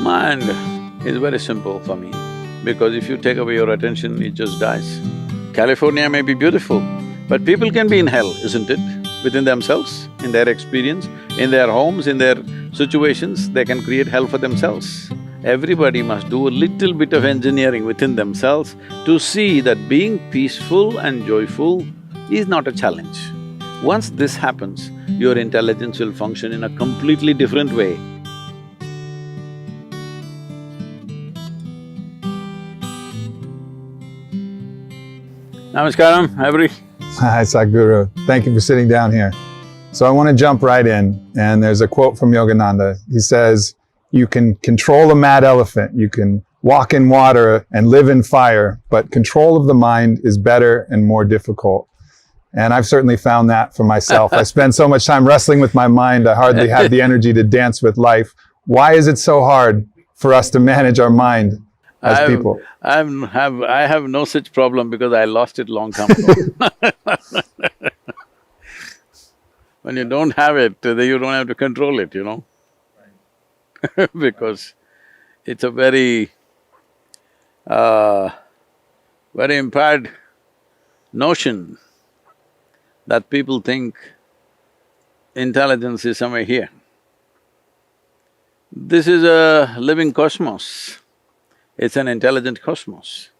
Mind is very simple for me, because if you take away your attention, it just dies. California may be beautiful, but people can be in hell, isn't it? Within themselves, in their experience, in their homes, in their situations, they can create hell for themselves. Everybody must do a little bit of engineering within themselves to see that being peaceful and joyful is not a challenge. Once this happens, your intelligence will function in a completely different way. Namaskaram, Aubrey. Hi, Sadhguru. Thank you for sitting down here. So I want to jump right in, and there's a quote from Yogananda. He says, "You can control a mad elephant, you can walk in water and live in fire, but control of the mind is better and more difficult." And I've certainly found that for myself. I spend so much time wrestling with my mind, I hardly have the energy to dance with life. Why is it so hard for us to manage our mind as people? I have no such problem because I lost it long time ago. When you don't have it, then you don't have to control it, you know. Because it's a very impaired notion that people think intelligence is somewhere here. This is a living cosmos. It's an intelligent cosmos.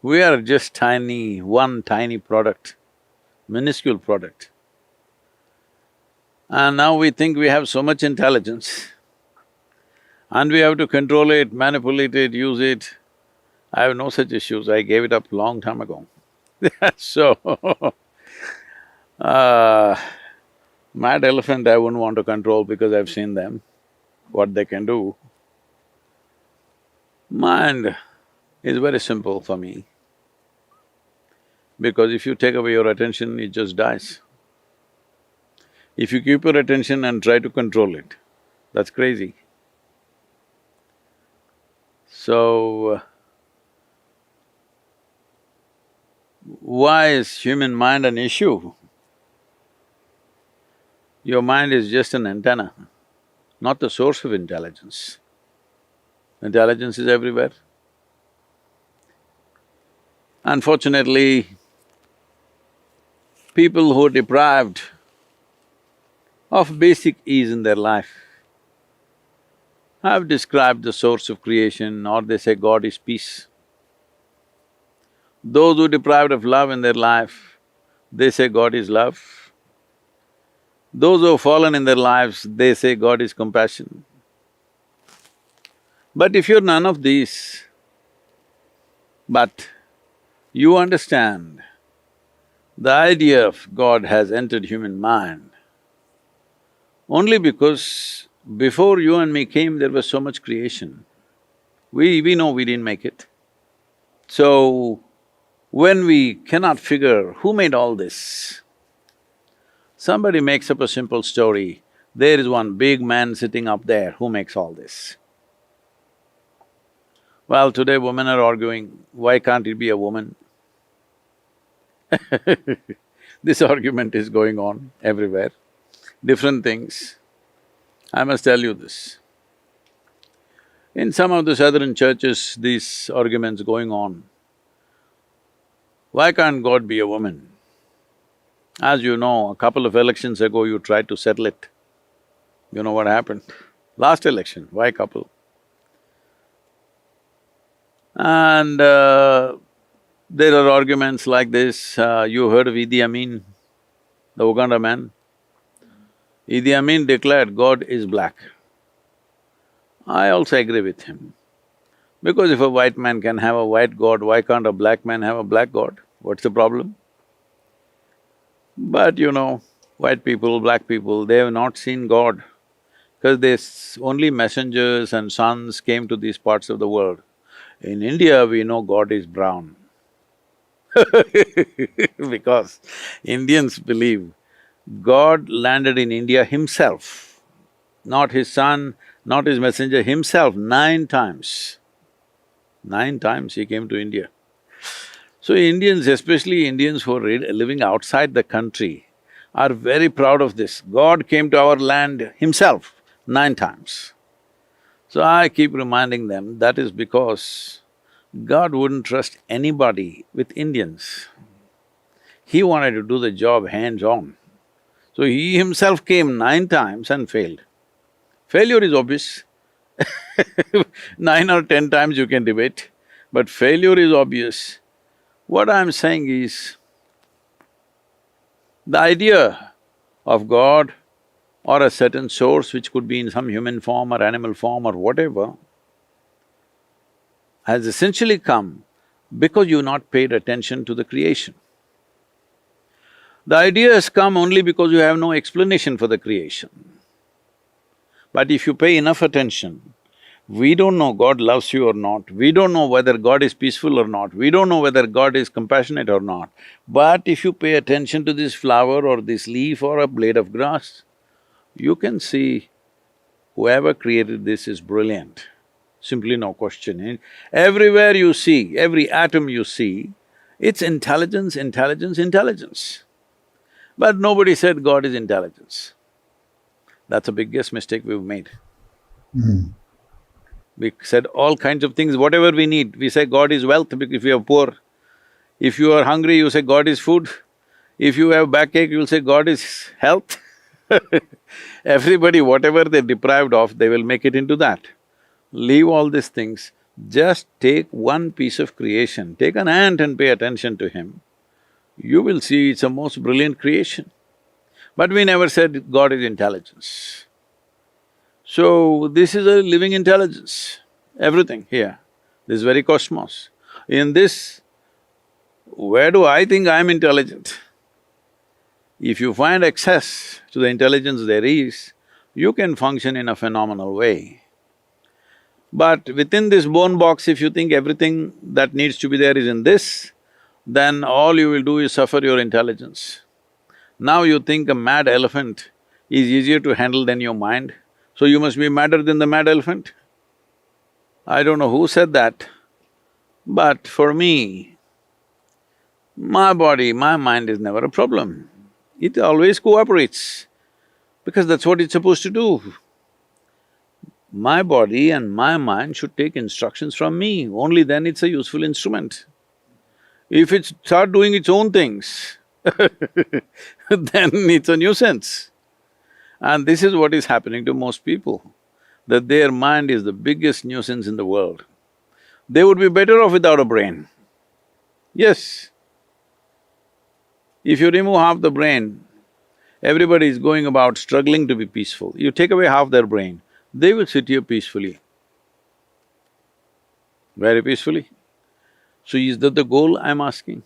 We are just tiny, one tiny product, minuscule product. And now we think we have so much intelligence and we have to control it, manipulate it, use it. I have no such issues, I gave it up long time ago. So, mad elephant I wouldn't want to control because I've seen them, what they can do. Mind is very simple for me, because if you take away your attention, it just dies. If you keep your attention and try to control it, that's crazy. So, why is human mind an issue? Your mind is just an antenna, not the source of intelligence. Intelligence is everywhere. Unfortunately, people who are deprived of basic ease in their life have described the source of creation, or they say God is peace. Those who are deprived of love in their life, they say God is love. Those who have fallen in their lives, they say God is compassion. But if you're none of these, but you understand the idea of God has entered human mind only because before you and me came, there was so much creation. We know we didn't make it. So, when we cannot figure who made all this, somebody makes up a simple story, there is one big man sitting up there who makes all this. Well, today women are arguing, why can't it be a woman? This argument is going on everywhere, different things. I must tell you this. In some of the southern churches, these arguments going on. Why can't God be a woman? As you know, a couple of elections ago you tried to settle it. You know what happened? Last election, why couple? And there are arguments like this. You heard of Idi Amin, the Uganda man? Idi Amin declared God is black. I also agree with him. Because if a white man can have a white God, why can't a black man have a black God? What's the problem? But you know, white people, black people, they have not seen God, because only messengers and sons came to these parts of the world. In India, we know God is brown because Indians believe God landed in India himself, not his son, not his messenger, himself, 9 times. 9 times he came to India. So Indians, especially Indians who are living outside the country, are very proud of this. God came to our land himself 9 times. So I keep reminding them that is because God wouldn't trust anybody with Indians. He wanted to do the job hands-on. So he himself came 9 times and failed. Failure is obvious. 9 or 10 times you can debate, but failure is obvious. What I'm saying is, the idea of God or a certain source which could be in some human form or animal form or whatever has essentially come because you've not paid attention to the creation. The idea has come only because you have no explanation for the creation. But if you pay enough attention, we don't know God loves you or not, we don't know whether God is peaceful or not, we don't know whether God is compassionate or not. But if you pay attention to this flower or this leaf or a blade of grass, you can see whoever created this is brilliant. Simply no question. Everywhere you see, every atom you see, it's intelligence, intelligence, intelligence. But nobody said God is intelligence. That's the biggest mistake we've made. We said all kinds of things, whatever we need. We say God is wealth if you are poor. If you are hungry, you say God is food. If you have backache, you'll say God is health. Everybody, whatever they're deprived of, they will make it into that. Leave all these things, just take one piece of creation, take an ant and pay attention to him. You will see it's a most brilliant creation. But we never said God is intelligence. So, this is a living intelligence, everything here, this very cosmos. In this, where do I think I'm intelligent? If you find access to the intelligence there is, you can function in a phenomenal way. But within this bone box, if you think everything that needs to be there is in this, then all you will do is suffer your intelligence. Now you think a mad elephant is easier to handle than your mind, so you must be madder than the mad elephant? I don't know who said that, but for me, my body, my mind is never a problem. It always cooperates, because that's what it's supposed to do. My body and my mind should take instructions from me, only then it's a useful instrument. If it starts doing its own things, then it's a nuisance. And this is what is happening to most people, that their mind is the biggest nuisance in the world. They would be better off without a brain. Yes. If you remove half the brain, everybody is going about struggling to be peaceful. You take away half their brain, they will sit here peacefully, very peacefully. So is that the goal I'm asking?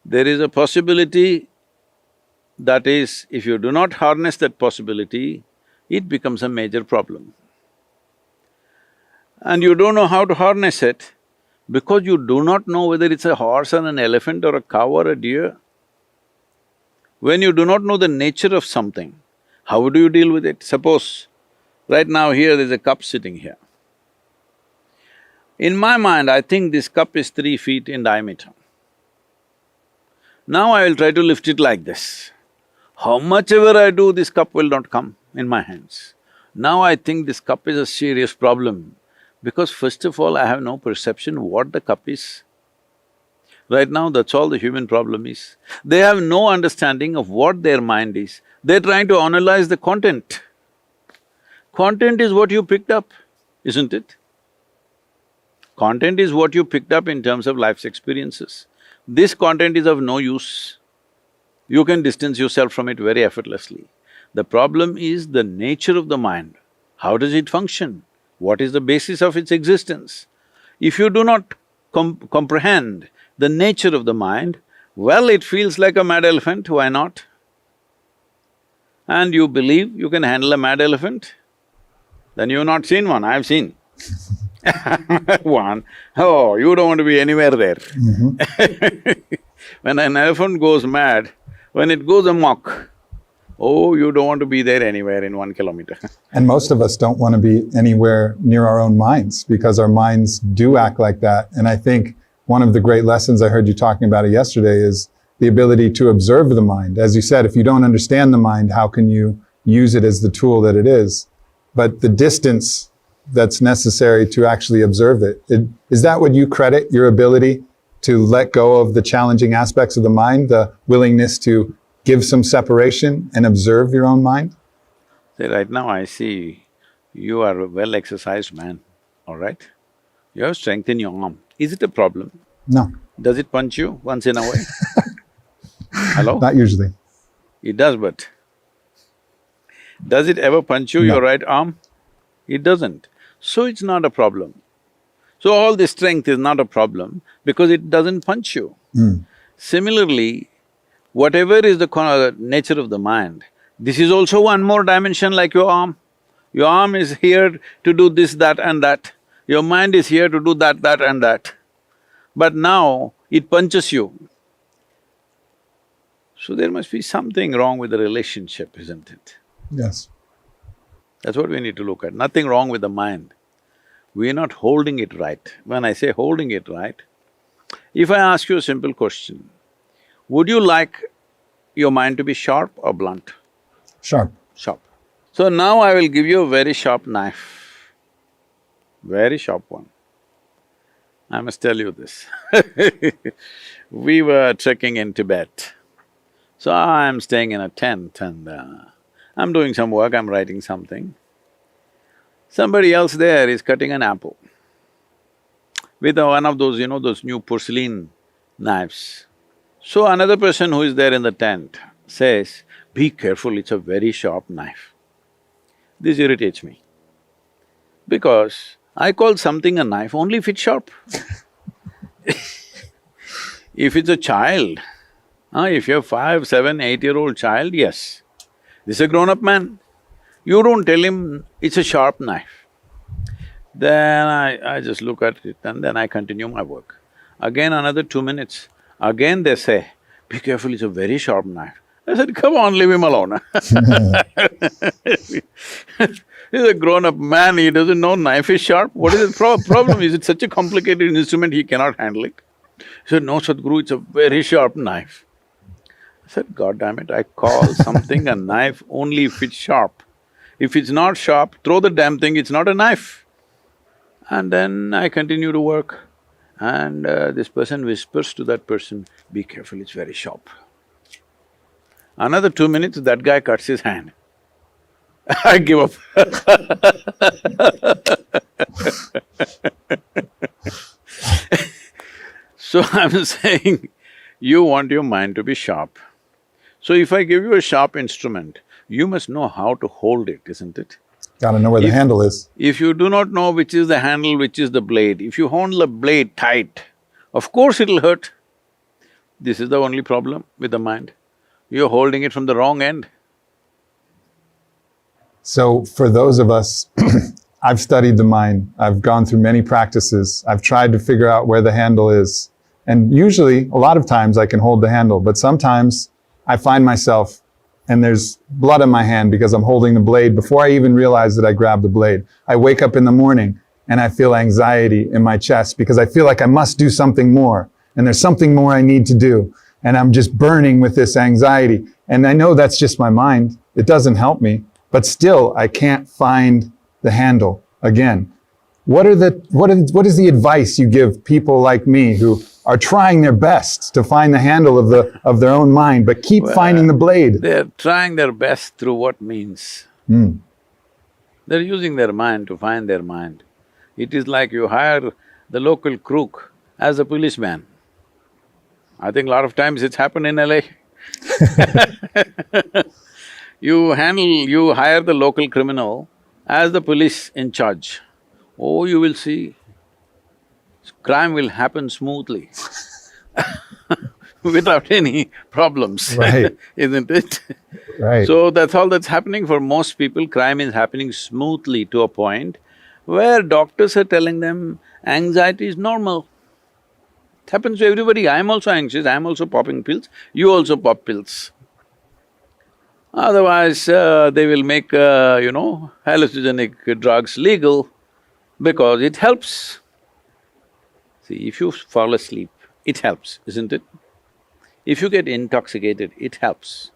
There is a possibility, that is, if you do not harness that possibility, it becomes a major problem. And you don't know how to harness it because you do not know whether it's a horse or an elephant or a cow or a deer. When you do not know the nature of something, how do you deal with it? Suppose, right now here there's a cup sitting here. In my mind, I think this cup is 3 feet in diameter. Now I will try to lift it like this. How much ever I do, this cup will not come in my hands. Now I think this cup is a serious problem, because first of all, I have no perception what the cup is. Right now, that's all the human problem is. They have no understanding of what their mind is. They're trying to analyze the content. Content is what you picked up, isn't it? Content is what you picked up in terms of life's experiences. This content is of no use. You can distance yourself from it very effortlessly. The problem is the nature of the mind. How does it function? What is the basis of its existence? If you do not comprehend the nature of the mind, well, it feels like a mad elephant, why not? And you believe you can handle a mad elephant? Then you've not seen one, I've seen. One, oh, you don't want to be anywhere there. When an elephant goes mad, when it goes amok, oh, you don't want to be there anywhere in 1 kilometer. And most of us don't want to be anywhere near our own minds, because our minds do act like that. And I think one of the great lessons, I heard you talking about it yesterday, is the ability to observe the mind. As you said, if you don't understand the mind, how can you use it as the tool that it is? But the distance that's necessary to actually observe it. Is that what you credit, your ability to let go of the challenging aspects of the mind, the willingness to give some separation and observe your own mind? See, right now I see you are a well-exercised man, all right? You have strength in your arm. Is it a problem? No, Does it punch you once in a while? Hello? not usually. It does, but does it ever punch you, No. your right arm? It doesn't. So it's not a problem. So all this strength is not a problem because it doesn't punch you. Similarly, whatever is the nature of the mind, this is also one more dimension like your arm. Your arm is here to do this, that and that. Your mind is here to do that, that and that. But now it punches you. So there must be something wrong with the relationship, isn't it? Yes. That's what we need to look at. Nothing wrong with the mind. We are not holding it right. When I say holding it right, if I ask you a simple question, would you like your mind to be sharp or blunt? Sharp. Sharp. So now I will give you a very sharp knife, very sharp one. I must tell you this. We were trekking in Tibet. So I'm staying in a tent and I'm doing some work, I'm writing something. Somebody else there is cutting an apple with one of those, those new porcelain knives. So another person who is there in the tent says, "Be careful, it's a very sharp knife." This irritates me because I call something a knife only if it's sharp. If it's a child, if you're 5, 7, 8-year-old child, yes. This is a grown-up man. You don't tell him it's a sharp knife. Then I just look at it and then I continue my work. Again another 2 minutes, again they say, "Be careful, it's a very sharp knife." I said, "Come on, leave him alone." He's a grown-up man, he doesn't know knife is sharp. What is the problem? Is it such a complicated instrument he cannot handle it? He said, "No, Sadhguru, it's a very sharp knife." I said, "God damn it, I call something a knife only if it's sharp. If it's not sharp, throw the damn thing, it's not a knife." And then I continue to work and this person whispers to that person, "Be careful, it's very sharp." Another 2 minutes, that guy cuts his hand. I give up. So I'm saying, you want your mind to be sharp. So if I give you a sharp instrument, you must know how to hold it, isn't it? Gotta know where the handle is. If you do not know which is the handle, which is the blade, if you hold the blade tight, of course it'll hurt. This is the only problem with the mind. You're holding it from the wrong end. So for those of us, I've studied the mind, I've gone through many practices, I've tried to figure out where the handle is. And usually, a lot of times I can hold the handle, but sometimes I find myself and there's blood on my hand because I'm holding the blade before I even realize that I grabbed the blade. I wake up in the morning and I feel anxiety in my chest because I feel like I must do something more and there's something more I need to do. And I'm just burning with this anxiety. And I know that's just my mind. It doesn't help me, but still I can't find the handle again. What is the advice you give people like me who are trying their best to find the handle of their own mind, but keep finding the blade? They're trying their best through what means? They're using their mind to find their mind. It is like you hire the local crook as a policeman. I think a lot of times it's happened in LA. You hire the local criminal as the police in charge. Oh, you will see, crime will happen smoothly without any problems, Right. isn't it? Right. So that's all that's happening for most people. Crime is happening smoothly to a point where doctors are telling them anxiety is normal. It happens to everybody. I'm also anxious, I'm also popping pills, you also pop pills. Otherwise, they will make, hallucinogenic drugs legal because it helps. See, if you fall asleep, it helps, isn't it? If you get intoxicated, it helps.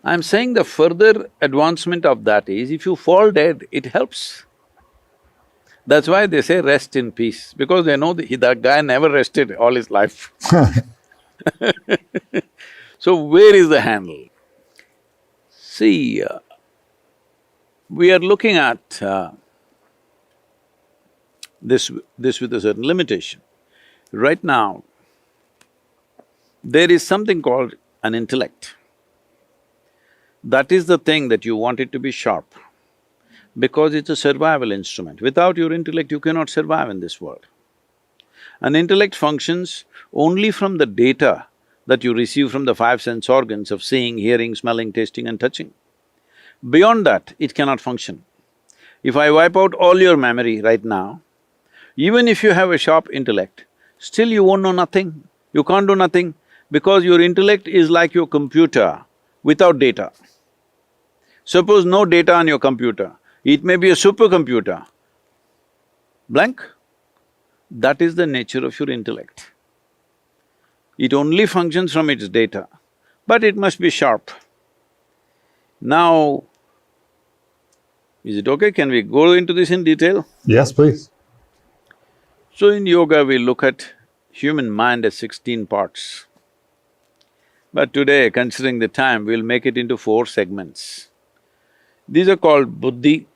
I'm saying the further advancement of that is, if you fall dead, it helps. That's why they say rest in peace, because they know that guy never rested all his life. So where is the handle? See, we are looking at this with a certain limitation. Right now, there is something called an intellect. That is the thing that you want it to be sharp, because it's a survival instrument. Without your intellect, you cannot survive in this world. An intellect functions only from the data that you receive from the five sense organs of seeing, hearing, smelling, tasting and touching. Beyond that, it cannot function. If I wipe out all your memory right now, even if you have a sharp intellect, still you won't know nothing. You can't do nothing because your intellect is like your computer without data. Suppose no data on your computer, it may be a supercomputer, blank. That is the nature of your intellect. It only functions from its data, but it must be sharp. Now, is it okay? Can we go into this in detail? Yes, please. So in yoga, we look at human mind as 16 parts. But today, considering the time, we'll make it into 4 segments. These are called buddhi,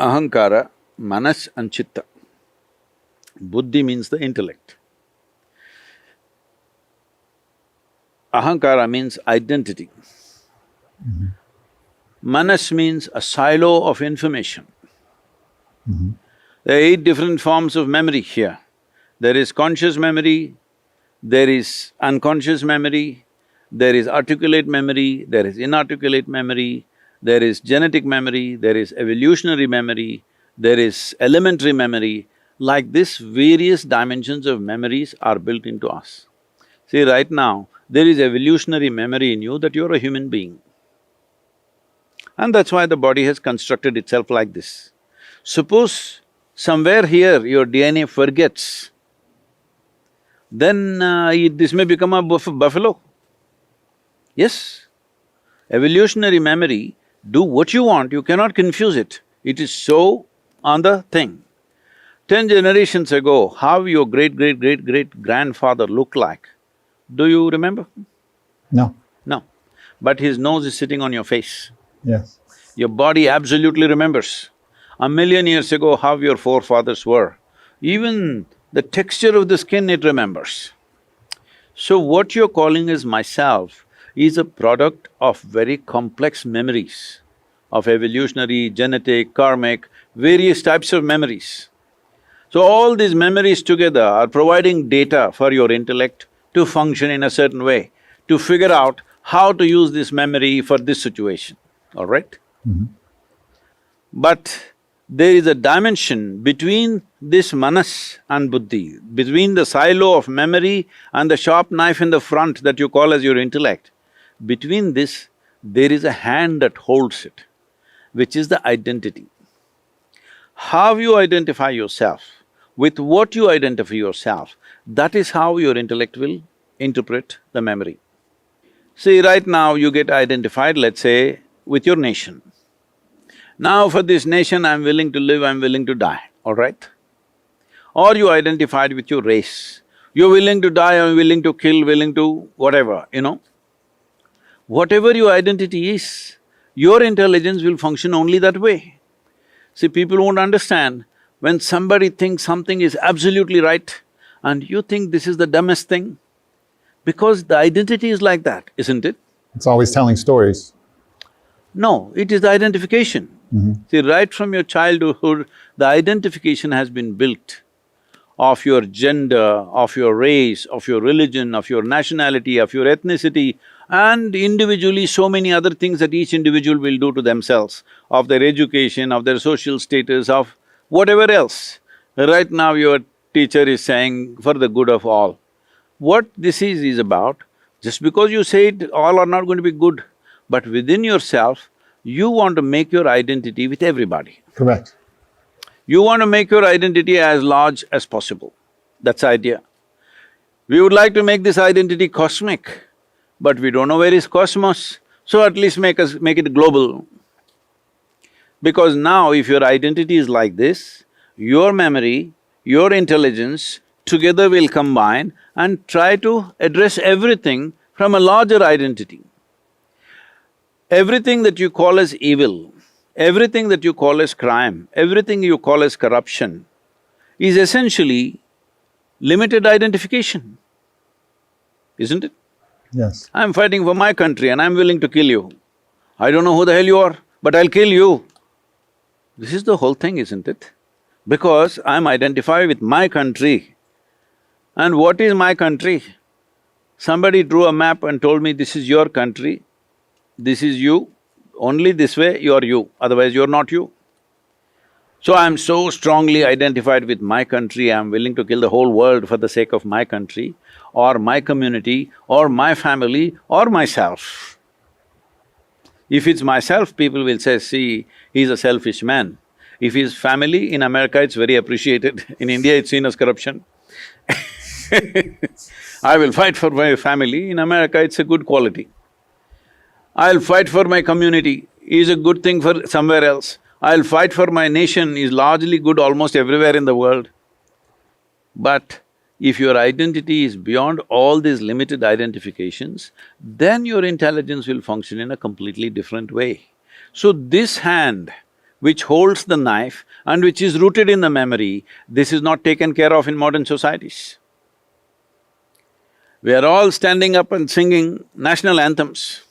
ahankara, manas and chitta. Buddhi means the intellect. Ahankara means identity. Manas means a silo of information. There are 8 different forms of memory here. There is conscious memory, there is unconscious memory, there is articulate memory, there is inarticulate memory, there is genetic memory, there is evolutionary memory, there is elementary memory. Like this, various dimensions of memories are built into us. See, right now, there is evolutionary memory in you that you're a human being. And that's why the body has constructed itself like this. Suppose somewhere here your DNA forgets, then this may become a buffalo. Yes, evolutionary memory, do what you want, you cannot confuse it. It is so on the thing. 10 generations ago, how your great-great-great-great-grandfather looked like, do you remember? No. No. But his nose is sitting on your face. Yes. Your body absolutely remembers. 1,000,000 years ago, how your forefathers were. Even the texture of the skin, it remembers. So what you're calling as myself is a product of very complex memories of evolutionary, genetic, karmic, various types of memories. So all these memories together are providing data for your intellect to function in a certain way, to figure out how to use this memory for this situation, all right? But there is a dimension between this manas and buddhi, between the silo of memory and the sharp knife in the front that you call as your intellect. Between this, there is a hand that holds it, which is the identity. How you identify yourself, with what you identify yourself, that is how your intellect will interpret the memory. See, right now you get identified, let's say, with your nation. Now for this nation, I'm willing to live, I'm willing to die, all right? Or you identified with your race. You're willing to die, I'm willing to kill, willing to whatever, you know. Whatever your identity is, your intelligence will function only that way. See, people won't understand when somebody thinks something is absolutely right and you think this is the dumbest thing, because the identity is like that, isn't it? It's always telling stories. No, it is the identification. See, right from your childhood, the identification has been built of your gender, of your race, of your religion, of your nationality, of your ethnicity, and individually so many other things that each individual will do to themselves, of their education, of their social status, of whatever else. Right now your teacher is saying, for the good of all. What this is about, just because you say it, all are not going to be good, but within yourself, you want to make your identity with everybody. Correct. You want to make your identity as large as possible. That's the idea. We would like to make this identity cosmic, but we don't know where is cosmos, so at least make it global. Because now if your identity is like this, your memory, your intelligence together will combine and try to address everything from a larger identity. Everything that you call as evil, everything that you call as crime, everything you call as corruption is essentially limited identification, isn't it? Yes. I'm fighting for my country and I'm willing to kill you. I don't know who the hell you are, but I'll kill you. This is the whole thing, isn't it? Because I'm identified with my country. And what is my country? Somebody drew a map and told me, this is your country, this is you, only this way you're you, otherwise you're not you. So I'm so strongly identified with my country, I'm willing to kill the whole world for the sake of my country, or my community, or my family, or myself. If it's myself, people will say, see, he's a selfish man. If he's family, in America it's very appreciated, in India it's seen as corruption. I will fight for my family, in America it's a good quality. I'll fight for my community, is a good thing for somewhere else. I'll fight for my nation is largely good almost everywhere in the world. But if your identity is beyond all these limited identifications, then your intelligence will function in a completely different way. So this hand which holds the knife and which is rooted in the memory, this is not taken care of in modern societies. We are all standing up and singing national anthems.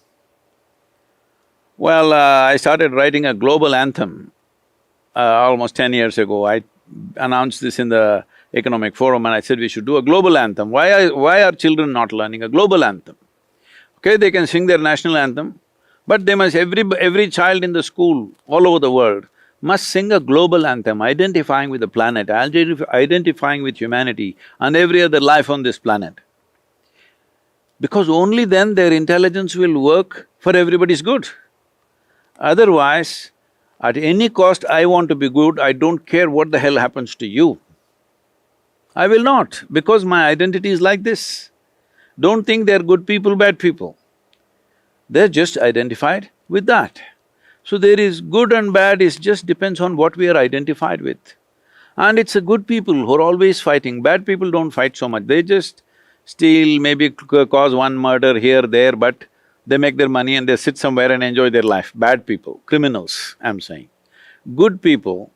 Well, I started writing a global anthem almost 10 years ago. I announced this in the economic forum and I said we should do a global anthem. Why are children not learning a global anthem? Okay, they can sing their national anthem, but they must… every child in the school all over the world must sing a global anthem, identifying with the planet, identifying with humanity and every other life on this planet. Because only then their intelligence will work for everybody's good. Otherwise, at any cost, I want to be good, I don't care what the hell happens to you. I will not, because my identity is like this. Don't think they're good people, bad people. They're just identified with that. So there is good and bad, it just depends on what we are identified with. And it's a good people who are always fighting, bad people don't fight so much, they just steal, maybe cause one murder here, there, but they make their money and they sit somewhere and enjoy their life. Bad people, criminals, I'm saying. Good people,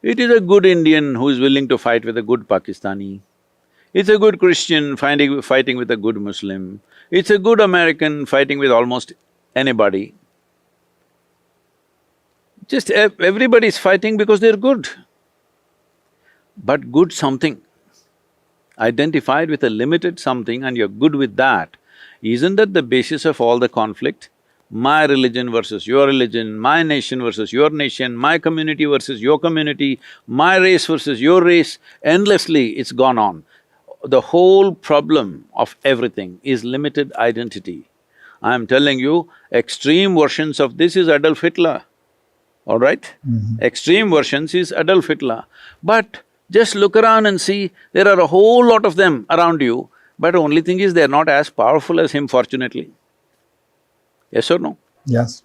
it is a good Indian who is willing to fight with a good Pakistani. It's a good Christian fighting with a good Muslim. It's a good American fighting with almost anybody. Just everybody's fighting because they're good. But good something, identified with a limited something and you're good with that, isn't that the basis of all the conflict? My religion versus your religion, my nation versus your nation, my community versus your community, my race versus your race, endlessly it's gone on. The whole problem of everything is limited identity. I'm telling you, extreme versions of this is Adolf Hitler, all right? Extreme versions is Adolf Hitler. But just look around and see, there are a whole lot of them around you, but only thing is they're not as powerful as him, fortunately. Yes or no? Yes.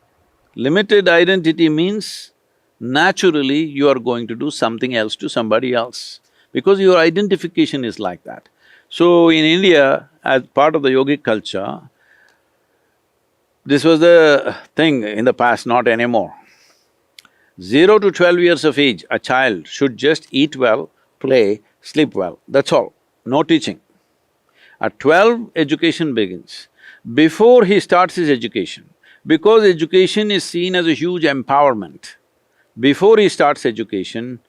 Limited identity means naturally you are going to do something else to somebody else, because your identification is like that. So in India, as part of the yogic culture, this was the thing in the past, not anymore. 0 to 12 years of age, a child should just eat well, play, sleep well, that's all, no teaching. At 12, education begins. Before he starts his education, because education is seen as a huge empowerment, before he starts education,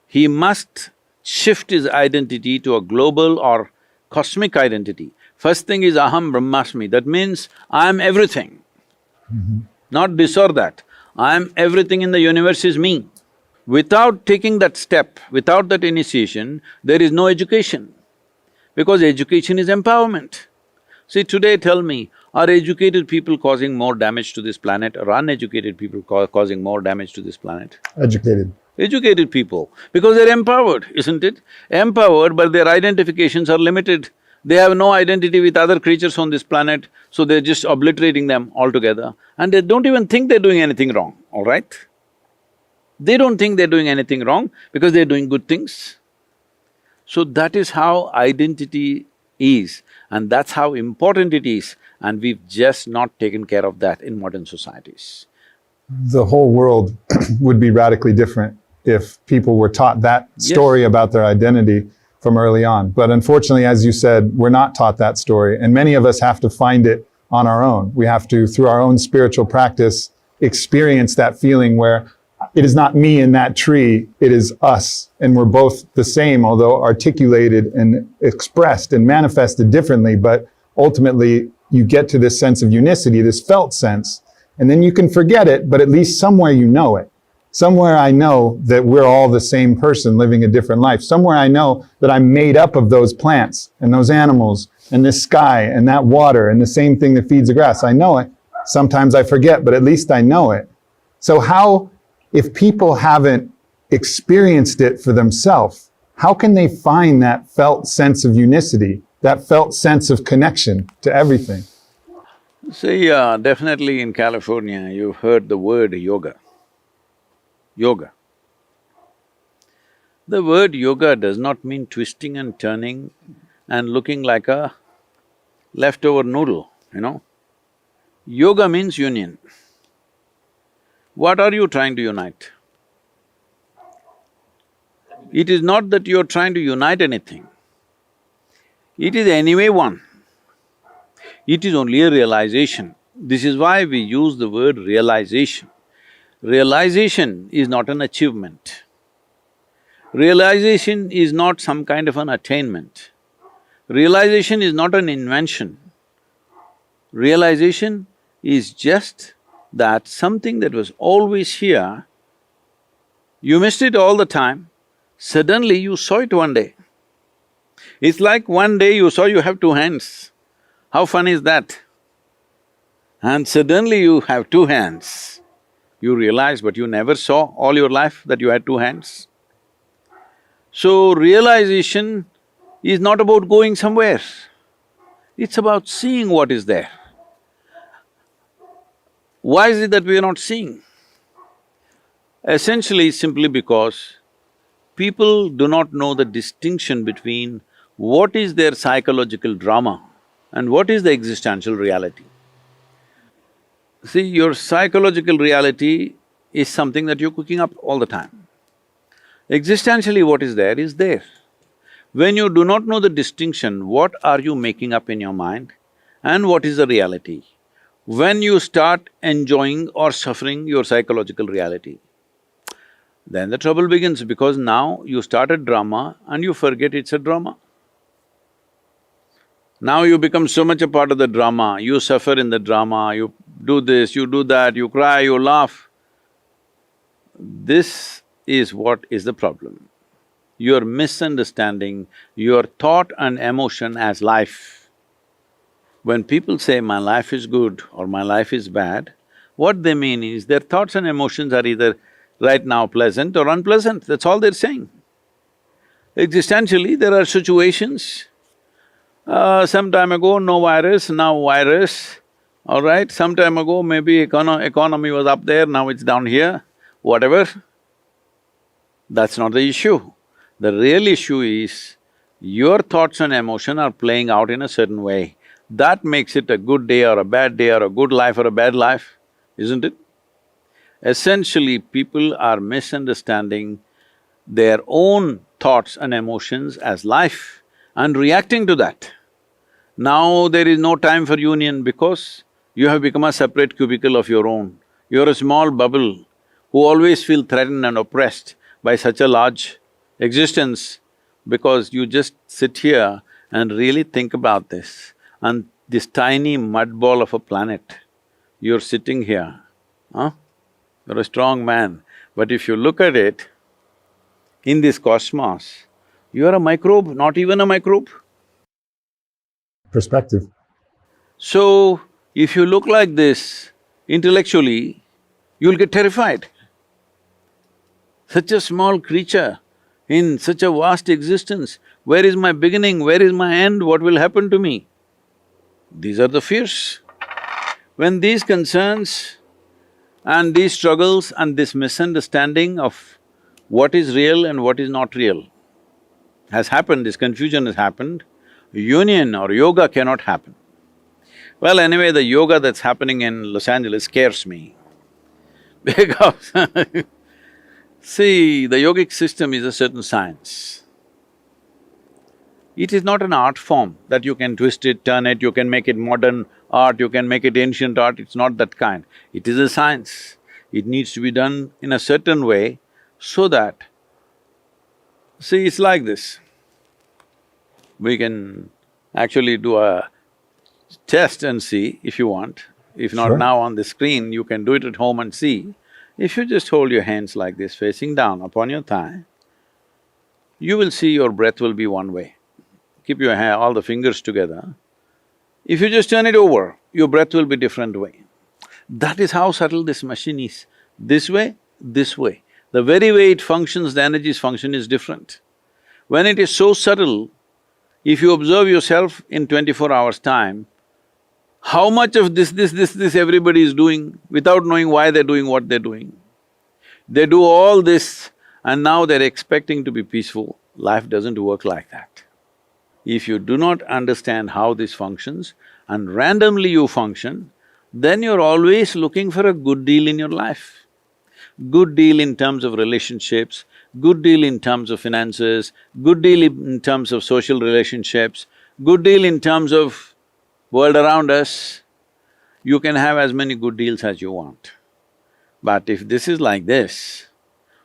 he must shift his identity to a global or cosmic identity. First thing is aham brahmasmi, that means I'm everything. Not this or that, I'm everything in the universe is me. Without taking that step, without that initiation, there is no education, because education is empowerment. See, today tell me, are educated people causing more damage to this planet or uneducated people causing more damage to this planet? Educated. Educated people, because they're empowered, isn't it? Empowered, but their identifications are limited. They have no identity with other creatures on this planet, so they're just obliterating them altogether. And they don't even think they're doing anything wrong, all right? They don't think they're doing anything wrong because they're doing good things. So that is how identity is, and that's how important it is, and we've just not taken care of that in modern societies. The whole world would be radically different if people were taught that story Yes. about their identity from early on. But unfortunately, as you said, we're not taught that story. And many of us have to find it on our own. We have to, through our own spiritual practice, experience that feeling where it is not me in that tree, it is us. And we're both the same, although articulated and expressed and manifested differently. But ultimately, you get to this sense of unicity, this felt sense. And then you can forget it, but at least somewhere you know it. Somewhere I know that we're all the same person living a different life. Somewhere I know that I'm made up of those plants and those animals and this sky and that water and the same thing that feeds the grass. I know it. Sometimes I forget, but at least I know it. So how, if people haven't experienced it for themselves, how can they find that felt sense of unicity, that felt sense of connection to everything? See, definitely in California, you've heard the word yoga. Yoga. The word yoga does not mean twisting and turning and looking like a leftover noodle, you know. Yoga means union. What are you trying to unite? It is not that you're trying to unite anything. It is anyway one. It is only a realization. This is why we use the word realization. Realization is not an achievement. Realization is not some kind of an attainment. Realization is not an invention. Realization is just that something that was always here, you missed it all the time, suddenly you saw it one day. It's like one day you saw you have two hands. How fun is that? And suddenly you have two hands. You realize, but you never saw all your life that you had two hands. So realization is not about going somewhere, it's about seeing what is there. Why is it that we are not seeing? Essentially, simply because people do not know the distinction between what is their psychological drama and what is the existential reality. See, your psychological reality is something that you're cooking up all the time. Existentially, what is there is there. When you do not know the distinction, what are you making up in your mind and what is the reality? When you start enjoying or suffering your psychological reality, then the trouble begins, because now you start a drama and you forget it's a drama. Now you become so much a part of the drama, you suffer in the drama, you do this, you do that, you cry, you laugh. This is what is the problem. You're misunderstanding your thought and emotion as life. When people say, my life is good or my life is bad, what they mean is their thoughts and emotions are either right now pleasant or unpleasant, that's all they're saying. Existentially, there are situations, some time ago no virus, now virus, all right? Some time ago maybe economy was up there, now it's down here, whatever. That's not the issue. The real issue is your thoughts and emotion are playing out in a certain way. That makes it a good day or a bad day or a good life or a bad life, isn't it? Essentially, people are misunderstanding their own thoughts and emotions as life and reacting to that. Now there is no time for union because you have become a separate cubicle of your own. You're a small bubble who always feel threatened and oppressed by such a large existence, because you just sit here and really think about this. And this tiny mud ball of a planet, you're sitting here, huh? You're a strong man, but if you look at it, in this cosmos, you are a microbe, not even a microbe. Perspective. So, if you look like this intellectually, you'll get terrified. Such a small creature in such a vast existence, where is my beginning, where is my end, what will happen to me? These are the fears. When these concerns And these struggles and this misunderstanding of what is real and what is not real has happened, this confusion has happened, union or yoga cannot happen. Well, anyway, the yoga that's happening in Los Angeles scares me because see, the yogic system is a certain science. It is not an art form that you can twist it, turn it, you can make it modern art, you can make it ancient art, it's not that kind. It is a science. It needs to be done in a certain way so that… See, it's like this. We can actually do a test and see if you want. If not Sure. now on the screen, you can do it at home and see. If you just hold your hands like this, facing down upon your thigh, you will see your breath will be one way. Keep your all the fingers together. If you just turn it over, your breath will be different way. That is how subtle this machine is. This way, this way. The very way it functions, the energies function is different. When it is so subtle, if you observe yourself in 24 hours' time, how much of this everybody is doing without knowing why they're doing what they're doing. They do all this and now they're expecting to be peaceful. Life doesn't work like that. If you do not understand how this functions and randomly you function, then you're always looking for a good deal in your life. Good deal in terms of relationships, good deal in terms of finances, good deal in terms of social relationships, good deal in terms of world around us. You can have as many good deals as you want. But if this is like this,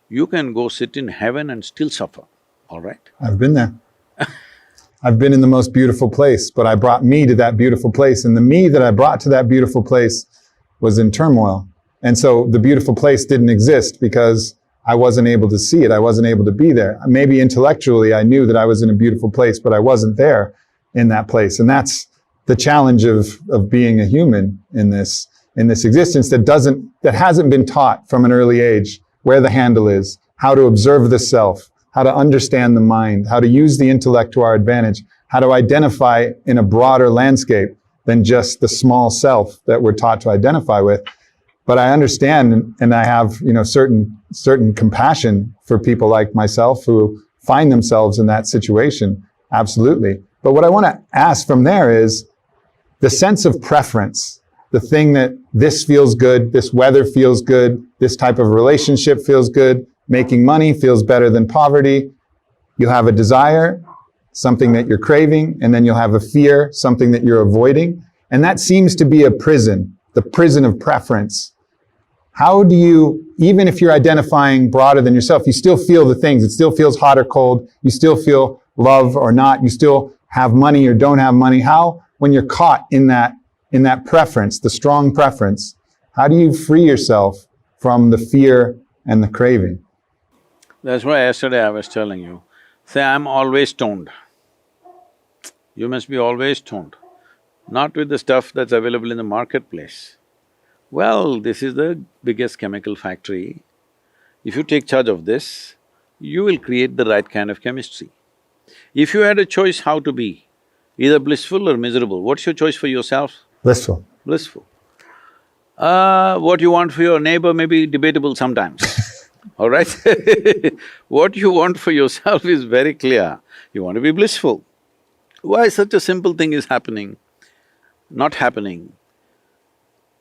you can go sit in heaven and still suffer, all right? I've been there. I've been in the most beautiful place, but I brought me to that beautiful place, and the me that I brought to that beautiful place was in turmoil. And so the beautiful place didn't exist because I wasn't able to see it, I wasn't able to be there. Maybe intellectually I knew that I was in a beautiful place, but I wasn't there in that place. And that's the challenge of being a human in this existence that hasn't been taught from an early age where the handle is, how to observe the self, how to understand the mind, how to use the intellect to our advantage, how to identify in a broader landscape than just the small self that we're taught to identify with. But I understand and I have, certain compassion for people like myself who find themselves in that situation, absolutely. But what I want to ask from there is the sense of preference, the thing that this feels good, this weather feels good, this type of relationship feels good, making money feels better than poverty. You have a desire, something that you're craving, and then you'll have a fear, something that you're avoiding. And that seems to be a prison, the prison of preference. How do you, even if you're identifying broader than yourself, you still feel the things, it still feels hot or cold, you still feel love or not, you still have money or don't have money. How, when you're caught in that preference, the strong preference, how do you free yourself from the fear and the craving? That's why yesterday I was telling you, say, I'm always stoned. You must be always stoned, not with the stuff that's available in the marketplace. Well, this is the biggest chemical factory. If you take charge of this, you will create the right kind of chemistry. If you had a choice how to be, either blissful or miserable, what's your choice for yourself? Blissful. Blissful. What you want for your neighbor may be debatable sometimes, all right? What you want for yourself is very clear. You want to be blissful. Why such a simple thing is happening, not happening?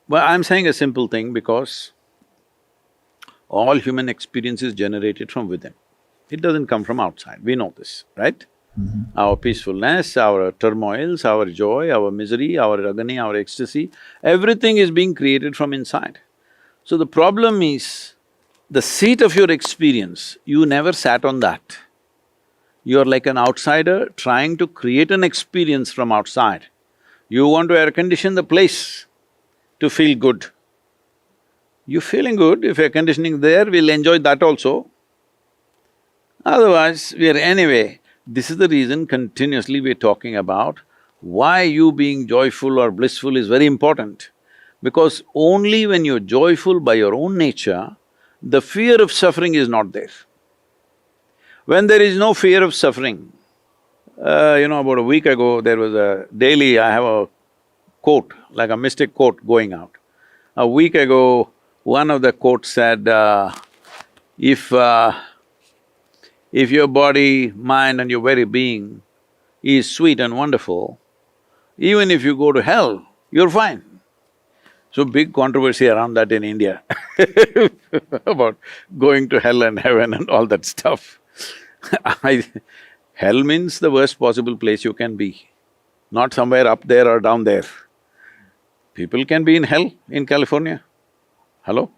Well, I'm saying a simple thing because all human experience is generated from within. It doesn't come from outside, we know this, right? Our peacefulness, our turmoils, our joy, our misery, our agony, our ecstasy, everything is being created from inside. So the problem is, the seat of your experience, you never sat on that. You're like an outsider trying to create an experience from outside. You want to air condition the place to feel good. You're feeling good, if air conditioning there, we'll enjoy that also. Otherwise, we are anyway… This is the reason continuously we're talking about why you being joyful or blissful is very important. Because only when you're joyful by your own nature, the fear of suffering is not there. When there is no fear of suffering, about a week ago, there was a daily… I have a quote, like a mystic quote going out. A week ago, One of the quotes said, if, uh, if your body, mind and your very being is sweet and wonderful, even if you go to hell, you're fine. So big controversy around that in India about going to hell and heaven and all that stuff. Hell means the worst possible place you can be, not somewhere up there or down there. People can be in hell in California. Hello?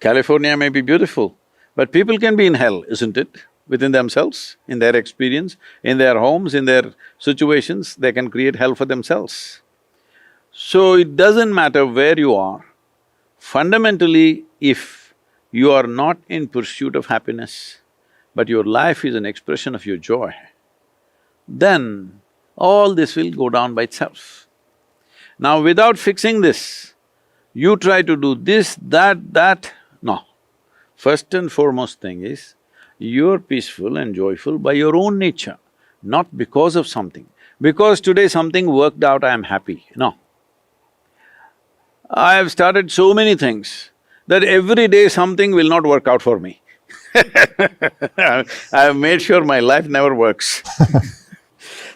California may be beautiful, but people can be in hell, isn't it? Within themselves, in their experience, in their homes, in their situations, they can create hell for themselves. So it doesn't matter where you are, fundamentally, if you are not in pursuit of happiness, but your life is an expression of your joy, then all this will go down by itself. Now, without fixing this, you try to do this, that, no. First and foremost thing is, you're peaceful and joyful by your own nature, not because of something. Because today something worked out, I am happy, no. I have started so many things that every day something will not work out for me. I have made sure my life never works.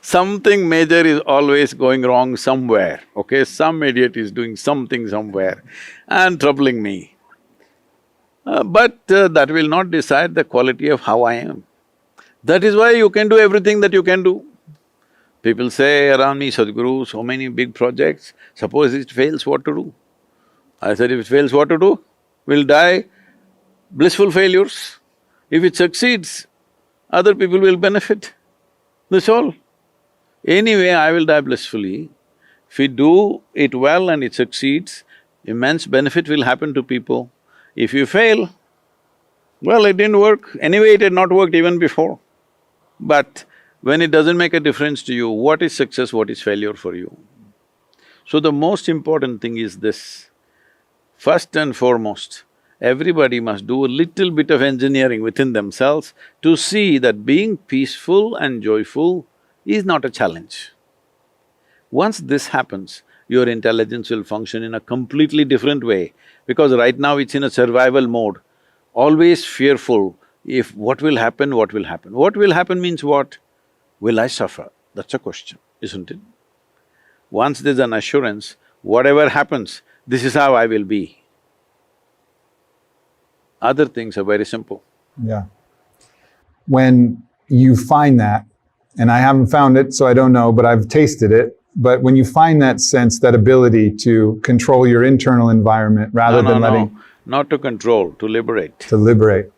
Something major is always going wrong somewhere, okay? Some idiot is doing something somewhere and troubling me. But that will not decide the quality of how I am. That is why you can do everything that you can do. People say around me, Sadhguru, so many big projects, suppose it fails, what to do? I said, if it fails, what to do? We'll die blissful failures. If it succeeds, other people will benefit. That's all. Anyway, I will die blissfully. If we do it well and it succeeds, immense benefit will happen to people. If you fail, well, it didn't work. Anyway, it had not worked even before. But when it doesn't make a difference to you, what is success, what is failure for you? So the most important thing is this. First and foremost, everybody must do a little bit of engineering within themselves to see that being peaceful and joyful is not a challenge. Once this happens, your intelligence will function in a completely different way, because right now it's in a survival mode, always fearful, if what will happen, what will happen. What will happen means what? Will I suffer? That's a question, isn't it? Once there's an assurance, whatever happens, this is how I will be. Other things are very simple. Yeah. When you find that, and I haven't found it, so I don't know, but I've tasted it, but when you find that sense, that ability to control your internal environment rather than letting… No, not to control, to liberate. To liberate.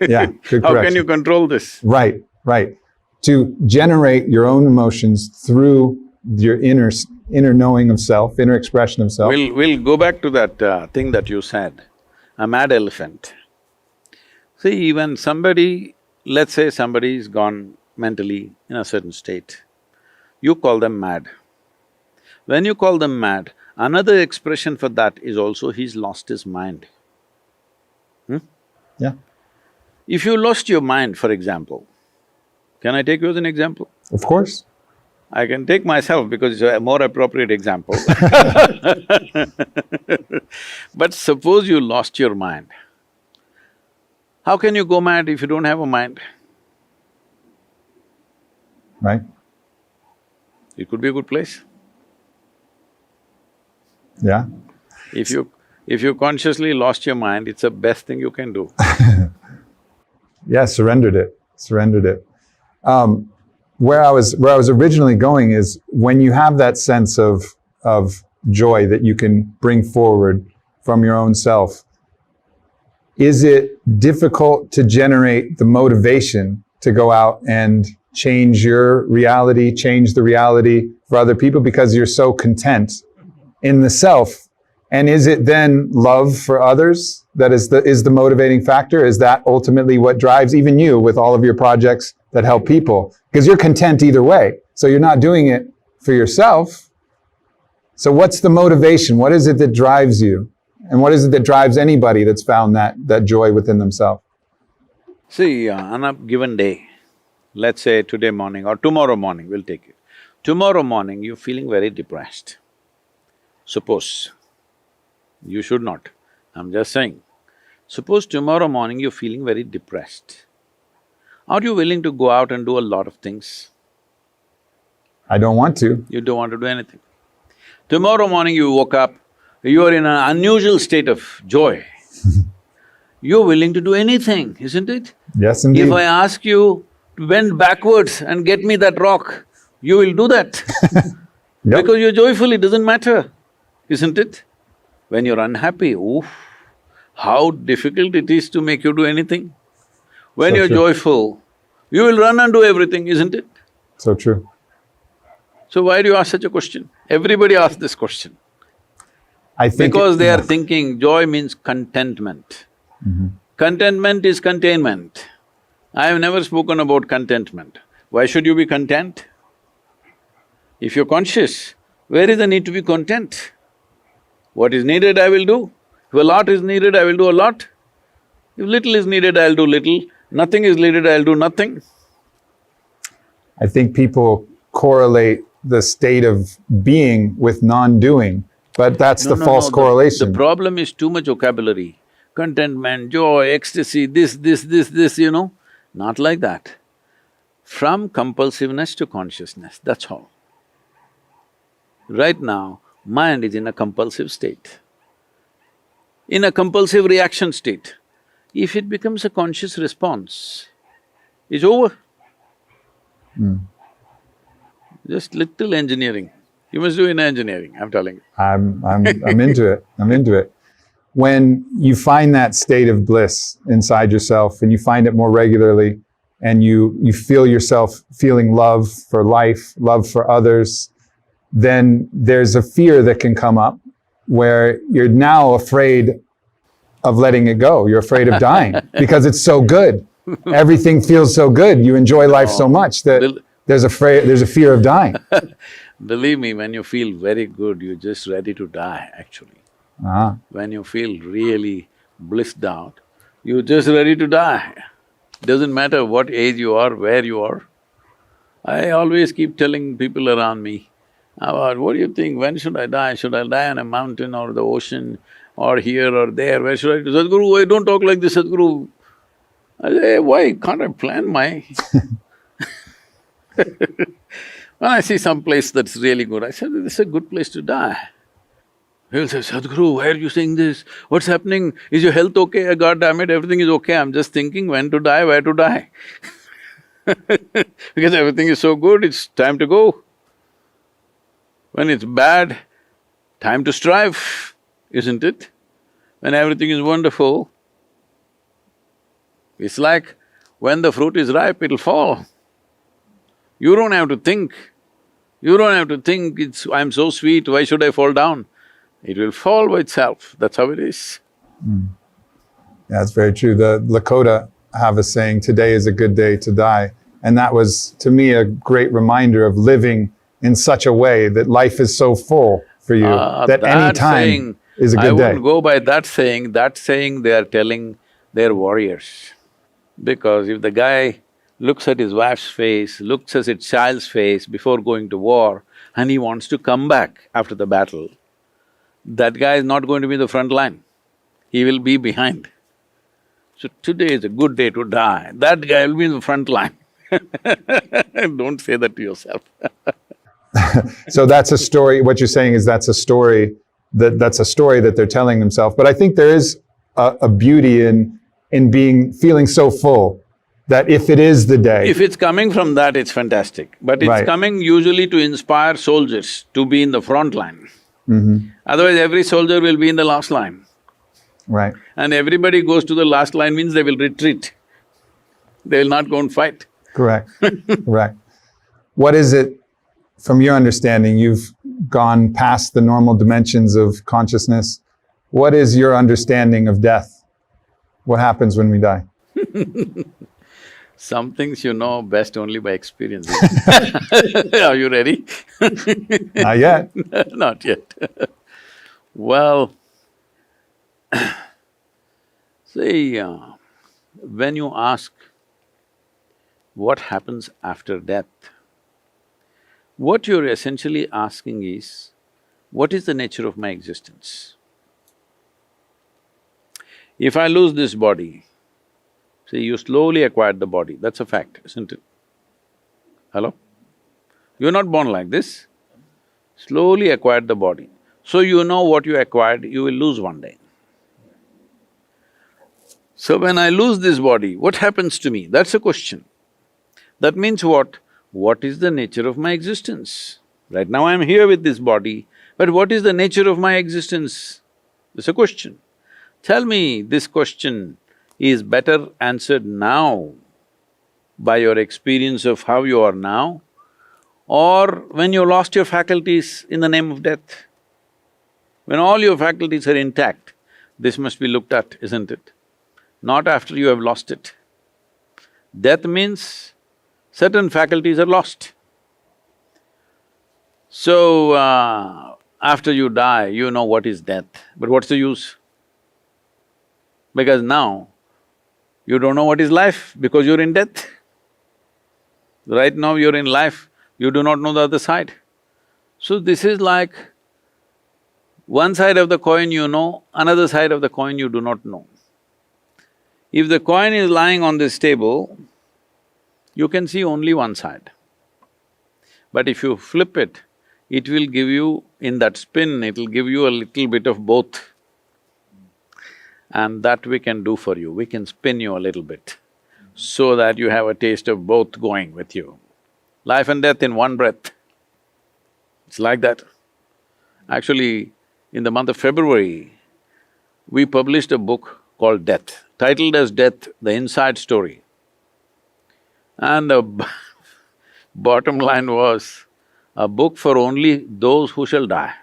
Yeah, good correction. How can you control this? Right, right. To generate your own emotions through your inner knowing of self, inner expression of self. We'll go back to that thing that you said, a mad elephant. See, even somebody, let's say somebody's gone mentally in a certain state, you call them mad. When you call them mad, another expression for that is also he's lost his mind. Yeah. If you lost your mind, for example, can I take you as an example? Of course. I can take myself because it's a more appropriate example. But suppose you lost your mind. How can you go mad if you don't have a mind? Right. It could be a good place. Yeah. If you consciously lost your mind, it's the best thing you can do. Yeah, surrendered it. Where I was originally going is when you have that sense of joy that you can bring forward from your own self, is it difficult to generate the motivation to go out and change your reality, change the reality for other people because you're so content in the self? And is it then love for others that is the motivating factor? Is that ultimately what drives even you with all of your projects that help people? Because you're content either way. So you're not doing it for yourself. So what's the motivation? What is it that drives you? And what is it that drives anybody that's found that joy within themselves? See, on a given day, let's say today morning or tomorrow morning, we'll take it. Tomorrow morning, you're feeling very depressed. Suppose, You should not. I'm just saying. Suppose tomorrow morning you're feeling very depressed. Are you willing to go out and do a lot of things? I don't want to. You don't want to do anything. Tomorrow morning you woke up, you are in an unusual state of joy. You're willing to do anything, isn't it? Yes, indeed. If I ask you to bend backwards and get me that rock, you will do that. Yep. Because you're joyful, it doesn't matter, isn't it? When you're unhappy, oof, how difficult it is to make you do anything. When So you're true. joyful, you will run and do everything, isn't it? So true. So why do you ask such a question? Everybody asks this question. I think Because they are thinking joy means contentment. Contentment is containment. I have never spoken about contentment. Why should you be content? If you're conscious, where is the need to be content? What is needed, I will do. If a lot is needed, I will do a lot. If little is needed, I'll do little. Nothing is needed, I'll do nothing. I think people correlate the state of being with non-doing, but that's the false The correlation. problem is too much vocabulary. Contentment, joy, ecstasy, this, you know. Not like that. From compulsiveness to consciousness, that's all. Right now, mind is in a compulsive state. In a compulsive reaction state. If it becomes a conscious response, it's over. Just little engineering. You must do in engineering, I'm telling you. I'm into it, I'm into it. When you find that state of bliss inside yourself and you find it more regularly and you feel yourself feeling love for life, love for others, then there's a fear that can come up where you're now afraid of letting it go. You're afraid of dying because it's so good. Everything feels so good. You enjoy life so much that there's a fear of dying. Believe me, when you feel very good, you're just ready to die, actually. When you feel really blissed out, you're just ready to die. Doesn't matter what age you are, where you are. I always keep telling people around me, what do you think, when should I die? Should I die on a mountain or the ocean or here or there? Where should I do? Sadhguru, why don't talk like this, Sadhguru? I say, why can't I plan my… When I see some place that's really good, I say, this is a good place to die. He'll say, Sadhguru, why are you saying this? What's happening? Is your health okay? God damn it, everything is okay. I'm just thinking when to die, where to die. Because everything is so good, it's time to go. When it's bad, time to strive, isn't it? When everything is wonderful, it's like when the fruit is ripe, it'll fall. You don't have to think. You don't have to think, I'm so sweet, why should I fall down? It will fall by itself, that's how it is. Yeah, that's very true. The Lakota have a saying, today is a good day to die. And that was, to me, a great reminder of living in such a way that life is so full for you that any time is a good day. I won't go by that saying they are telling their warriors. Because if the guy looks at his wife's face, looks at his child's face before going to war, and he wants to come back after the battle, that guy is not going to be in the front line, he will be behind. So today is a good day to die, that guy will be in the front line. Don't say that to yourself. So that's a story, what you're saying is that's a story that they're telling themselves. But I think there is a beauty in feeling so full that if it is the day… If it's coming from that, it's fantastic. But it's Right. coming usually to inspire soldiers to be in the front line. Otherwise, every soldier will be in the last line. Right. And everybody goes to the last line means they will retreat. They will not go and fight. Correct. Correct. What is it, from your understanding, you've gone past the normal dimensions of consciousness. What is your understanding of death? What happens when we die? Some things you know best only by experience. Are you ready? Not yet. Not yet. Well, see, when you ask what happens after death, what you're essentially asking is, what is the nature of my existence? If I lose this body, see, you slowly acquired the body, that's a fact, isn't it? Hello? You're not born like this, slowly acquired the body. So you know what you acquired, you will lose one day. So when I lose this body, what happens to me? That's a question. That means what? What is the nature of my existence? Right now I'm here with this body, but what is the nature of my existence? It's a question. Tell me, this question is better answered now by your experience of how you are now, or when you lost your faculties in the name of death. When all your faculties are intact, this must be looked at, isn't it? Not after you have lost it. Death means certain faculties are lost. So, after you die, you know what is death, but what's the use? Because now, you don't know what is life because you're in death. Right now you're in life, you do not know the other side. So this is like one side of the coin you know, another side of the coin you do not know. If the coin is lying on this table, you can see only one side. But if you flip it, it will give you, in that spin, it'll give you a little bit of both. And that we can do for you, we can spin you a little bit so that you have a taste of both going with you. Life and death in one breath. It's like that. Actually, in the month of February, we published a book called Death, titled as Death, the Inside Story. And the bottom line was, a book for only those who shall die.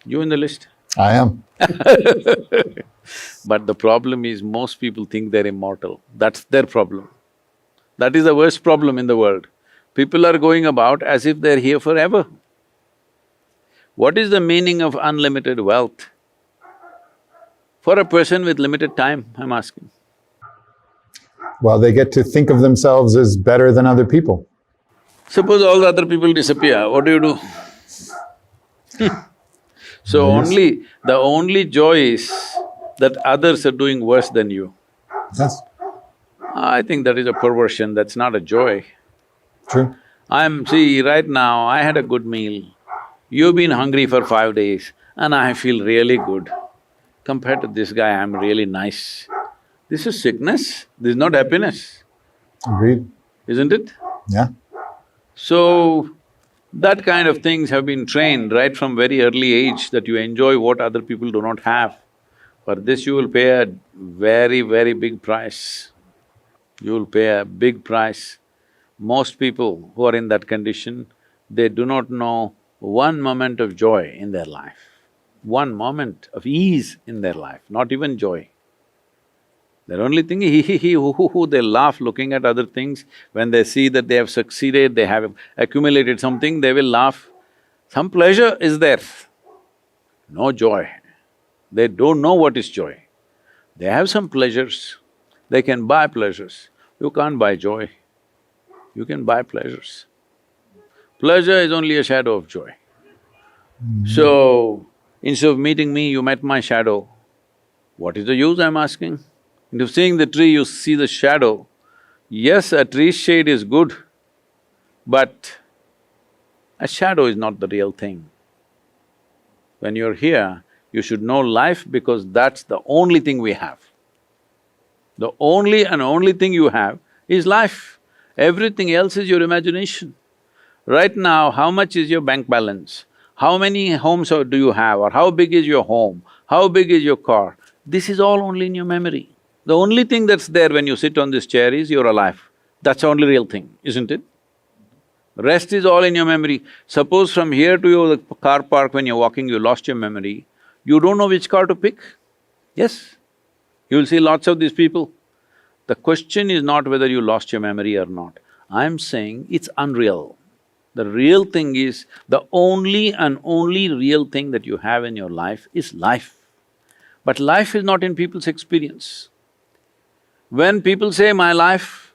You in the list? I am. But the problem is, most people think they're immortal, that's their problem. That is the worst problem in the world. People are going about as if they're here forever. What is the meaning of unlimited wealth? For a person with limited time, I'm asking. Well, they get to think of themselves as better than other people. Suppose all the other people disappear, what do you do? So the only joy is that others are doing worse than you. Yes, I think that is a perversion, that's not a joy. true. See, right now, I had a good meal. You've been hungry for 5 days and I feel really good. Compared to this guy, I'm really nice. This is sickness, this is not happiness, Agreed. isn't it? Yeah. So, that kind of things have been trained right from very early age, that you enjoy what other people do not have. For this you will pay a very, very big price. You will pay a big price. Most people who are in that condition, they do not know one moment of joy in their life, one moment of ease in their life, not even joy. They're only thinking hee, hoo, they laugh looking at other things. When they see that they have succeeded, they have accumulated something, they will laugh. Some pleasure is there, no joy. They don't know what is joy. They have some pleasures, they can buy pleasures. You can't buy joy, you can buy pleasures. Pleasure is only a shadow of joy. So, instead of meeting me, you met my shadow. What is the use, I'm asking? Instead of seeing the tree, you see the shadow. Yes, a tree's shade is good, but a shadow is not the real thing. When you're here, you should know life because that's the only thing we have. The only thing you have is life. Everything else is your imagination. Right now, how much is your bank balance? How many homes do you have, or how big is your home? How big is your car? This is all only in your memory. The only thing that's there when you sit on this chair is you're alive. That's the only real thing, isn't it? Rest is all in your memory. Suppose from here to your car park, when you're walking, you lost your memory, you don't know which car to pick. Yes, you'll see lots of these people. The question is not whether you lost your memory or not. I'm saying it's unreal. The real thing is, the only and only real thing that you have in your life is life. But life is not in people's experience. When people say, my life,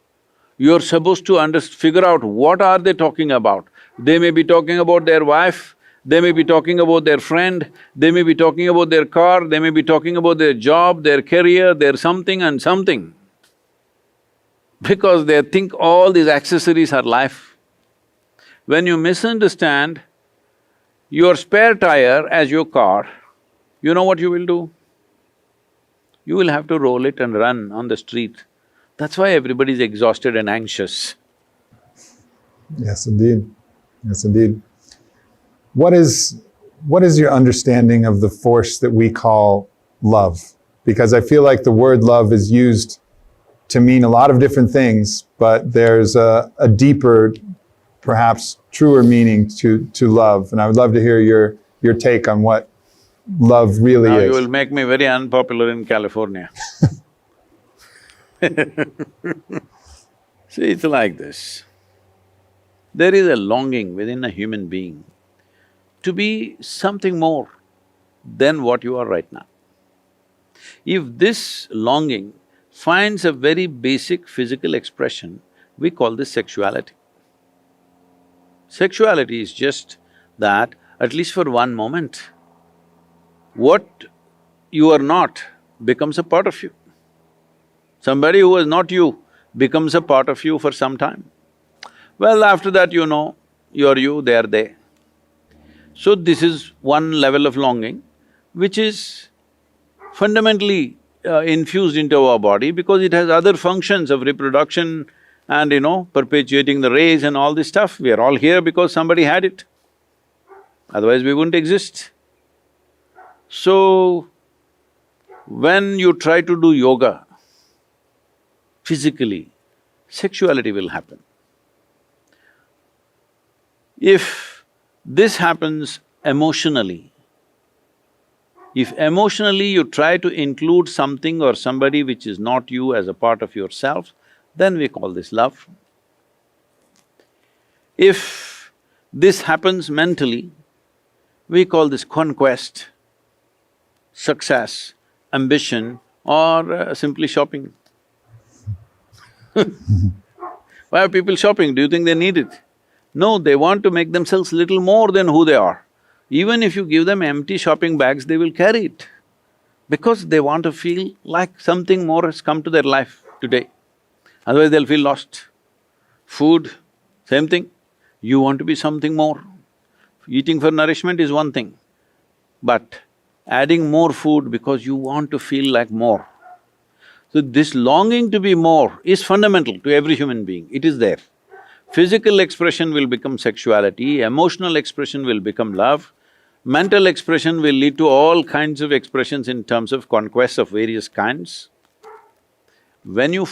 you're supposed to figure out what are they talking about. They may be talking about their wife, they may be talking about their friend, they may be talking about their car, they may be talking about their job, their career, their something and something. Because they think all these accessories are life. When you misunderstand your spare tire as your car, you know what you will do? You will have to roll it and run on the street. That's why everybody is exhausted and anxious. Yes, indeed. Yes, indeed. What is your understanding of the force that we call love? Because I feel like the word love is used to mean a lot of different things, but there's a deeper, perhaps truer meaning to love. And I would love to hear your take on what love really Now is. you will make me very unpopular in California. See, it's like this. There is a longing within a human being to be something more than what you are right now. If this longing finds a very basic physical expression, we call this sexuality. Sexuality is just that, at least for one moment, what you are not becomes a part of you. Somebody who was not you becomes a part of you for some time. Well, after that you know, you're you, they're they. So this is one level of longing which is fundamentally infused into our body because it has other functions of reproduction and perpetuating the race and all this stuff. We are all here because somebody had it, otherwise we wouldn't exist. So, when you try to do yoga, physically, sexuality will happen. If this happens emotionally, if emotionally you try to include something or somebody which is not you as a part of yourself, then we call this love. If this happens mentally, we call this conquest, success, ambition, or simply shopping. Why are people shopping? Do you think they need it? No, they want to make themselves little more than who they are. Even if you give them empty shopping bags, they will carry it because they want to feel like something more has come to their life today. Otherwise they'll feel lost. Food, same thing. You want to be something more. Eating for nourishment is one thing, but adding more food because you want to feel like more. So this longing to be more is fundamental to every human being, it is there. Physical expression will become sexuality, emotional expression will become love, mental expression will lead to all kinds of expressions in terms of conquests of various kinds. When you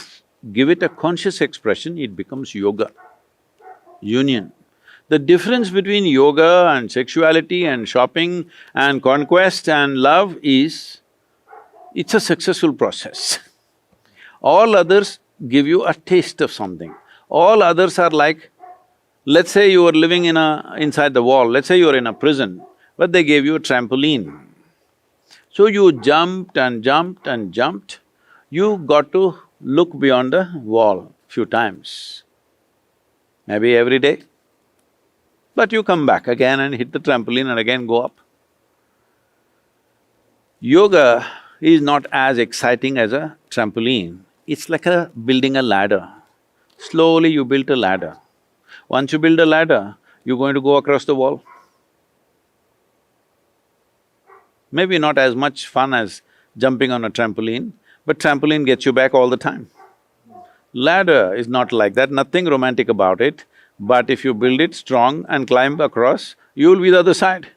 give it a conscious expression, it becomes yoga, union. The difference between yoga and sexuality and shopping and conquest and love is, it's a successful process. All others give you a taste of something. All others are like, let's say you were living inside the wall, let's say you were in a prison, but they gave you a trampoline. So you jumped and jumped and jumped, you got to look beyond the wall few times, maybe every day. But you come back again and hit the trampoline and again go up. Yoga is not as exciting as a trampoline, it's like building a ladder. Slowly you build a ladder. Once you build a ladder, you're going to go across the wall. Maybe not as much fun as jumping on a trampoline, but trampoline gets you back all the time. Ladder is not like that, nothing romantic about it, but if you build it strong and climb across, you'll be the other side.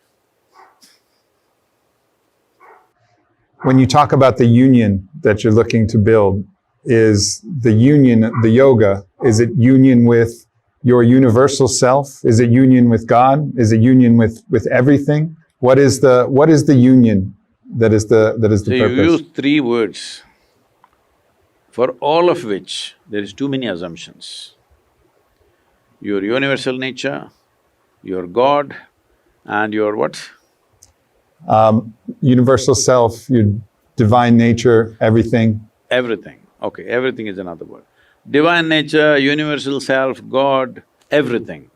When you talk about the union that you're looking to build, is the union, the yoga, is it union with your universal self? Is it union with God? Is it union with everything? What is the union that is the purpose? So you use three words, for all of which there is too many assumptions. Your universal nature, your God, and your what? Universal self, your divine nature, everything. Everything. Okay, everything is another word. Divine nature, universal self, God, everything.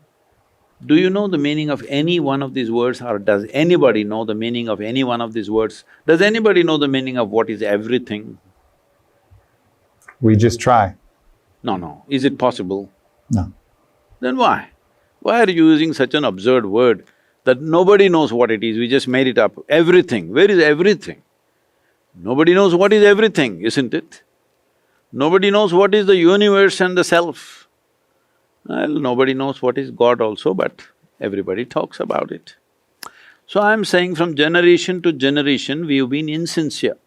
Do you know the meaning of any one of these words, or does anybody know the meaning of any one of these words? Does anybody know the meaning of what is everything? We just try. No. Is it possible? No. Then why? Why are you using such an absurd word that nobody knows what it is, we just made it up? Everything, where is everything? Nobody knows what is everything, isn't it? Nobody knows what is the universe and the self. Well, nobody knows what is God also, but everybody talks about it. So I'm saying from generation to generation, we've been insincere.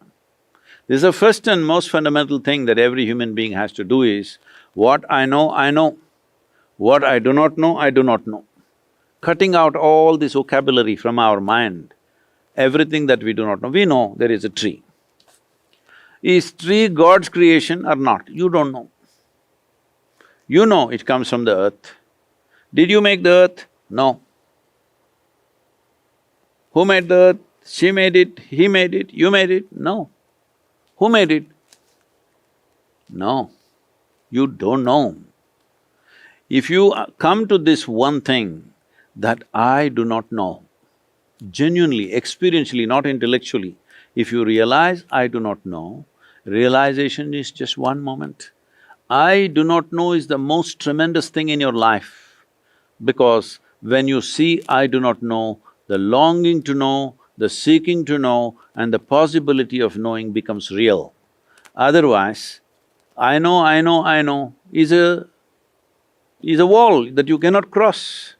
This is the first and most fundamental thing that every human being has to do is, what I know, I know. What I do not know, I do not know. Cutting out all this vocabulary from our mind, everything that we do not know. We know there is a tree. Is tree God's creation or not? You don't know. You know it comes from the earth. Did you make the earth? No. Who made the earth? She made it, he made it, you made it? No. Who made it? No. You don't know. If you come to this one thing that I do not know, genuinely, experientially, not intellectually, if you realize I do not know, realization is just one moment. I do not know is the most tremendous thing in your life, because when you see I do not know, the longing to know, the seeking to know and the possibility of knowing becomes real. Otherwise, I know is a wall that you cannot cross.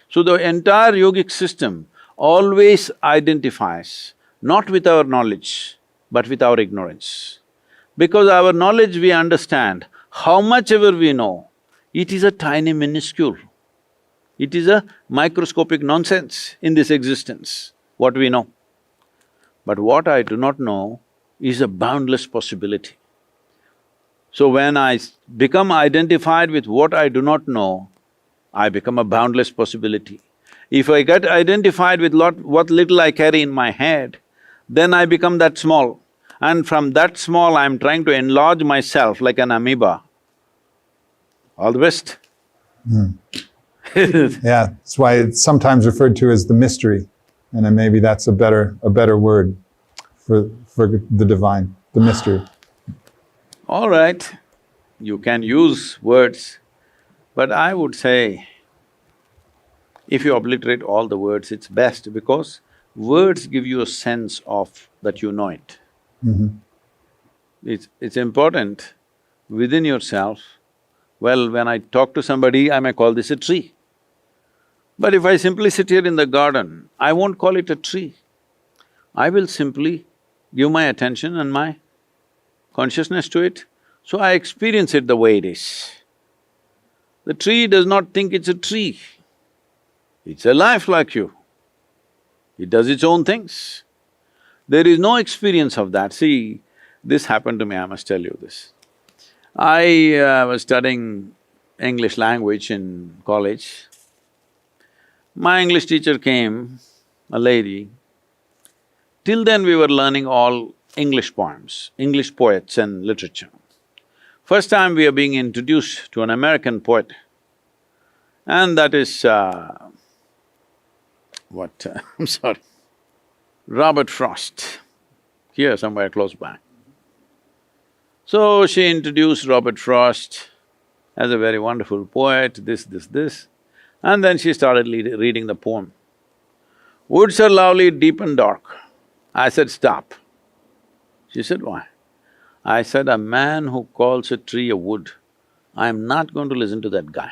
So the entire yogic system always identifies not with our knowledge, but with our ignorance. Because our knowledge we understand, how much ever we know, it is a tiny minuscule. It is a microscopic nonsense in this existence, what we know. But what I do not know is a boundless possibility. So when I become identified with what I do not know, I become a boundless possibility. If I get identified with what little I carry in my head, then I become that small. And from that small, I'm trying to enlarge myself like an amoeba. All the best. Yeah, that's why it's sometimes referred to as the mystery. And then maybe that's a better word for the divine, the mystery. All right, you can use words, but I would say, if you obliterate all the words, it's best, because words give you a sense of that you know it. It's important within yourself. Well, when I talk to somebody, I may call this a tree. But if I simply sit here in the garden, I won't call it a tree. I will simply give my attention and my consciousness to it, so I experience it the way it is. The tree does not think it's a tree. It's a life like you. It does its own things. There is no experience of that. See, this happened to me, I must tell you this. I was studying English language in college. My English teacher came, a lady. Till then we were learning all English poems, English poets and literature. First time we are being introduced to an American poet, and that is I'm sorry, Robert Frost, here somewhere close by. So she introduced Robert Frost as a very wonderful poet, this, and then she started reading the poem. Woods are lovely, deep and dark. I said, stop. She said, why? I said, a man who calls a tree a wood, I'm not going to listen to that guy.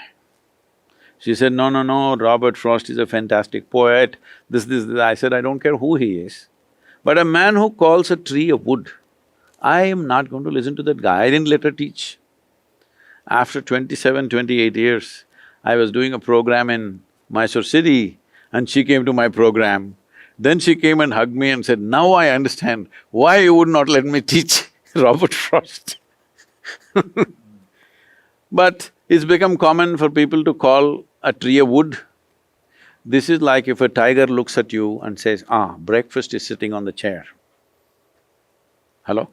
She said, no, Robert Frost is a fantastic poet, this. I said, I don't care who he is, but a man who calls a tree a wood, I am not going to listen to that guy. I didn't let her teach. After 27, 28 years, I was doing a program in Mysore city and she came to my program. Then she came and hugged me and said, now I understand why you would not let me teach Robert Frost. But it's become common for people to call a tree a wood. This is like if a tiger looks at you and says, breakfast is sitting on the chair. Hello?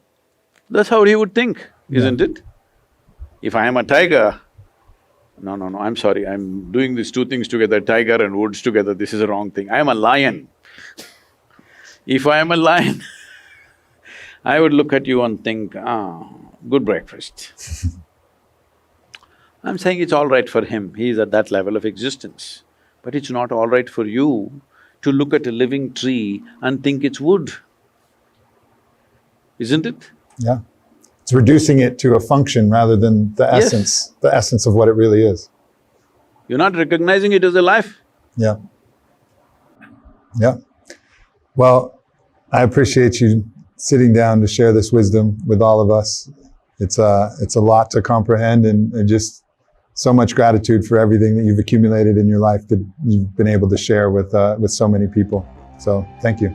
That's how he would think, isn't it? If I am a tiger, No, no, no, I'm sorry, I'm doing these two things together, tiger and woods together, this is a wrong thing. I am a lion. If I am a lion, I would look at you and think, good breakfast. I'm saying it's all right for him, he is at that level of existence. But it's not all right for you to look at a living tree and think it's wood, isn't it? Yeah. It's reducing it to a function rather than Yes. the essence of what it really is. You're not recognizing it as a life. Yeah. Yeah. Well, I appreciate you sitting down to share this wisdom with all of us. It's a lot to comprehend, and just so much gratitude for everything that you've accumulated in your life that you've been able to share with so many people. So thank you.